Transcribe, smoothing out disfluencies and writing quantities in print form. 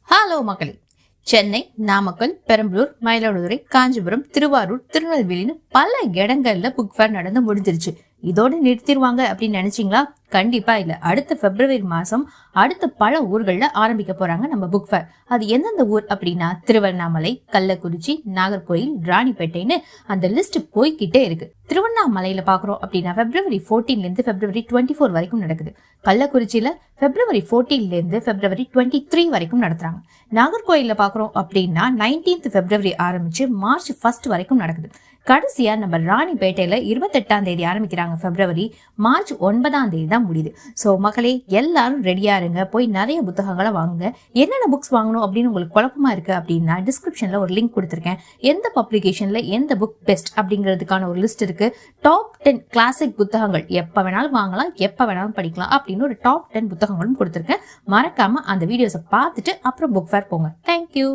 Hello மக்களே, சென்னை, நாமக்கல், பெரம்பலூர், மயிலாடுதுறை, காஞ்சிபுரம், திருவாரூர், திருநெல்வேலின்னு பல இடங்கள்ல புக் ஃபேர் நடந்து முடிஞ்சிருச்சு. இதோட நிறுத்திடுவாங்க அப்படின்னு நினைச்சீங்களா? கண்டிப்பா இல்ல. அடுத்த பிப்ரவரி மாசம் அடுத்த பல ஊர்கள்ல ஆரம்பிக்க போறாங்க நம்ம புக் ஃபேர். அது எந்தெந்த ஊர் அப்படின்னா திருவண்ணாமலை, கள்ளக்குறிச்சி, நாகர்கோயில், ராணிப்பேட்டைன்னு அந்த லிஸ்ட் போய்கிட்டே இருக்கு. திருவண்ணாமலையில பாக்குறோம் அப்படின்னா பிப்ரவரி 14ல இருந்து பிப்ரவரி 24 வரைக்கும் நடக்குது. கள்ளக்குறிச்சியில பிப்ரவரி 14ல இருந்து பிப்ரவரி 23 வரைக்கும் நடத்துறாங்க. நாகர்கோயில பாக்குறோம் அப்படின்னா 19th பிப்ரவரி ஆரம்பிச்சு மார்ச் 1 வரைக்கும் நடக்குது. கடைசியா நம்ம ராணிப்பேட்டையில 28ஆம் தேதி ஆரம்பிக்கிறாங்க பிப்ரவரி, மார்ச் 9ஆம் தேதி தான் முடியுது. சோ மக்களே, எல்லாரும் ரெடியா இருங்க. போய் நிறைய புத்தகங்களை வாங்குங்க. என்னென்ன புக்ஸ் வாங்கணும் அப்படின்னு உங்களுக்கு குழப்பமா இருக்கு அப்படின்னா டிஸ்கிரிப்ஷன்ல ஒரு லிங்க் கொடுத்துருக்கேன். எந்த பப்ளிகேஷன்ல எந்த புக் பெஸ்ட் அப்படிங்கிறதுக்கான ஒரு லிஸ்ட் இருக்கு. டாப் 10 கிளாசிக் புத்தகங்கள் எப்ப வேணாலும் வாங்கலாம், எப்ப வேணாலும் படிக்கலாம் அப்படின்னு ஒரு டாப் 10 புத்தகங்களும் கொடுத்துருக்கேன். மறக்காம அந்த வீடியோஸை பார்த்துட்டு அப்புறம் புக் ஃபேர் போங்க. தேங்க்யூ.